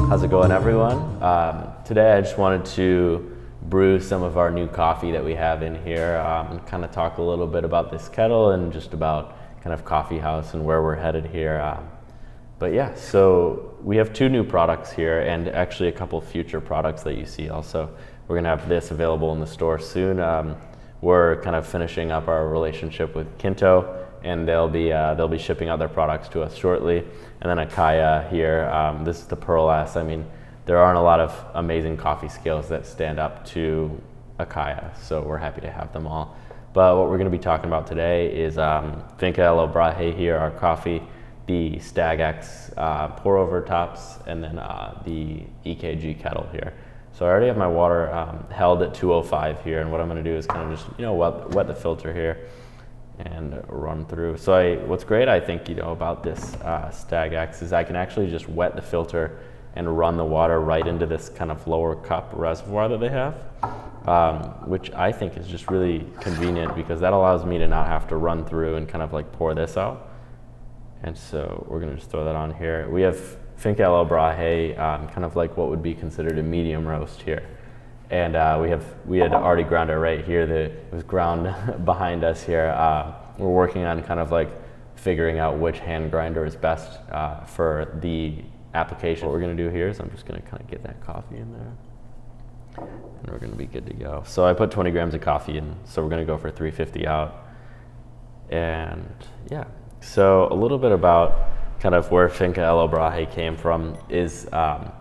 How's it going, everyone? Today I just wanted to brew some of our new coffee that we have in here and kind of talk a little bit about this kettle and just about kind of coffee house and where we're headed here. But yeah, so we have two new products here and actually a couple future products that you see also. We're gonna have this available in the store soon. We're kind of finishing up our relationship with Kinto, and they'll be shipping out their products to us shortly. And then Akaya here, this is the Pearl S. I mean, there aren't a lot of amazing coffee scales that stand up to Akaya, so we're happy to have them all. But what we're going to be talking about today is Finca El Obraje here, our coffee, the Stag X pour over tops, and then the EKG kettle here. So I already have my water held at 205 here, and what I'm going to do is kind of just wet the filter here and run through. So what's great, I think, about this Stag X is I can actually just wet the filter and run the water right into this kind of lower cup reservoir that they have, which I think is just really convenient because that allows me to not have to run through and kind of like pour this out. And so we're gonna just throw that on here. We have Finca El Obraje, kind of like what would be considered a medium roast here. And we had already ground it right here. It was ground behind us here. We're working on kind of like figuring out which hand grinder is best for the application. What we're gonna do here is I'm just gonna kind of get that coffee in there, and we're gonna be good to go. So I put 20 grams of coffee in, so we're gonna go for 350 out. And yeah, so a little bit about kind of where Finca El Obraje came from is about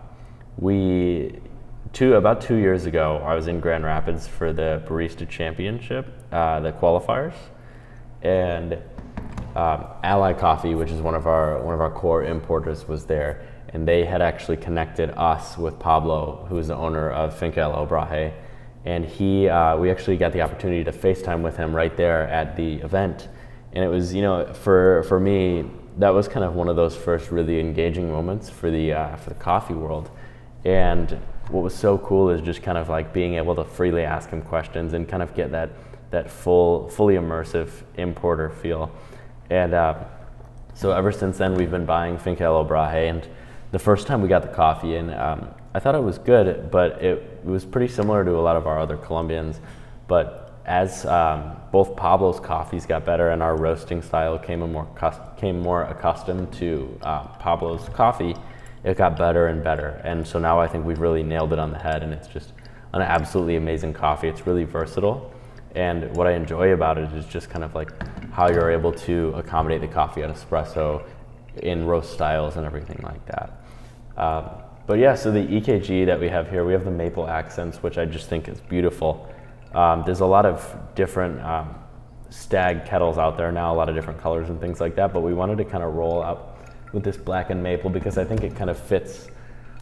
2 years ago, I was in Grand Rapids for the Barista Championship, the qualifiers, and Ally Coffee, which is one of our core importers, was there, and they had actually connected us with Pablo, who is the owner of Finca El Obraje, and we actually got the opportunity to FaceTime with him right there at the event, and it was, for me, that was kind of one of those first really engaging moments for the coffee world. And what was so cool is just kind of like being able to freely ask him questions and kind of get that fully immersive importer feel. And so ever since then, we've been buying Finca El Obraje, and the first time we got the coffee in, I thought it was good, but it was pretty similar to a lot of our other Colombians. But as both Pablo's coffees got better and our roasting style came more accustomed to Pablo's coffee, it got better and better. And so now I think we've really nailed it on the head, and it's just an absolutely amazing coffee. It's really versatile. And what I enjoy about it is just kind of like how you're able to accommodate the coffee at espresso in roast styles and everything like that. But yeah, so the EKG that we have here, we have the maple accents, which I just think is beautiful. There's a lot of different Stag kettles out there now, a lot of different colors and things like that, but we wanted to kind of roll out with this black and maple because I think it kind of fits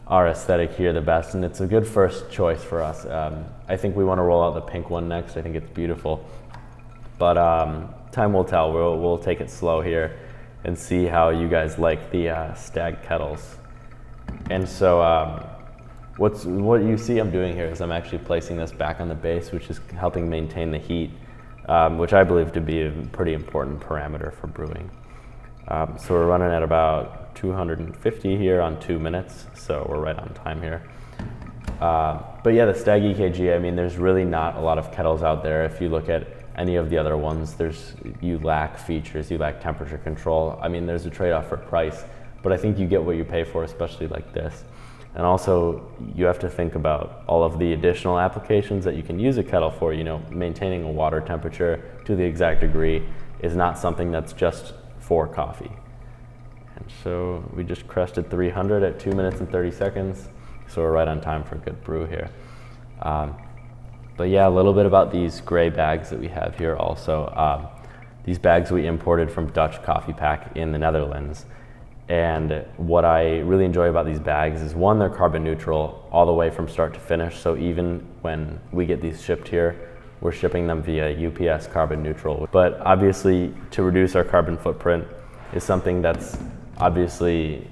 our aesthetic here the best, and it's a good first choice for us. I think we want to roll out the pink one next. I think it's beautiful, but time will tell. We'll take it slow here and see how you guys like the Stag kettles. And so what you see I'm doing here is I'm actually placing this back on the base, which is helping maintain the heat, which I believe to be a pretty important parameter for brewing. So we're running at about 250 here on 2 minutes, so we're right on time here. But yeah, the Stag EKG, I mean, there's really not a lot of kettles out there. If you look at any of the other ones, you lack features, you lack temperature control. I mean, there's a trade-off for price, but I think you get what you pay for, especially like this. And also, you have to think about all of the additional applications that you can use a kettle for. Maintaining a water temperature to the exact degree is not something that's just for coffee. And so we just crested 300 at 2 minutes and 30 seconds. So we're right on time for a good brew here. But yeah, a little bit about these gray bags that we have here also. These bags we imported from Dutch Coffee Pack in the Netherlands. And what I really enjoy about these bags is, one, they're carbon neutral all the way from start to finish. So even when we get these shipped here, we're shipping them via UPS carbon neutral. But obviously, to reduce our carbon footprint is something that's obviously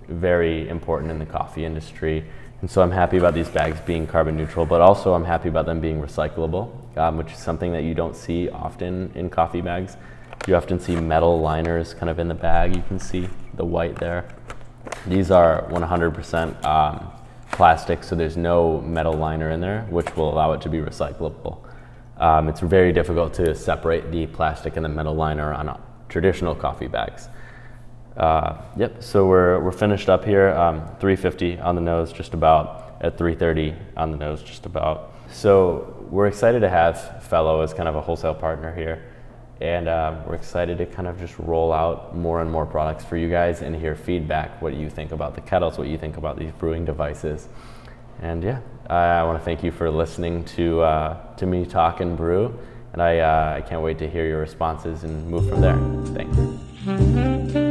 very important in the coffee industry. And so I'm happy about these bags being carbon neutral, but also I'm happy about them being recyclable, which is something that you don't see often in coffee bags. You often see metal liners kind of in the bag. You can see the white there. These are 100% plastic, so there's no metal liner in there, which will allow it to be recyclable. It's very difficult to separate the plastic and the metal liner on traditional coffee bags. Yep, so we're finished up here, 350 on the nose, just about, at 330 on the nose, just about. So we're excited to have Fellow as kind of a wholesale partner here, and we're excited to kind of just roll out more and more products for you guys and hear feedback, what you think about the kettles, what you think about these brewing devices. And yeah, I want to thank you for listening to me talk and brew, and I can't wait to hear your responses and move from there. Thanks.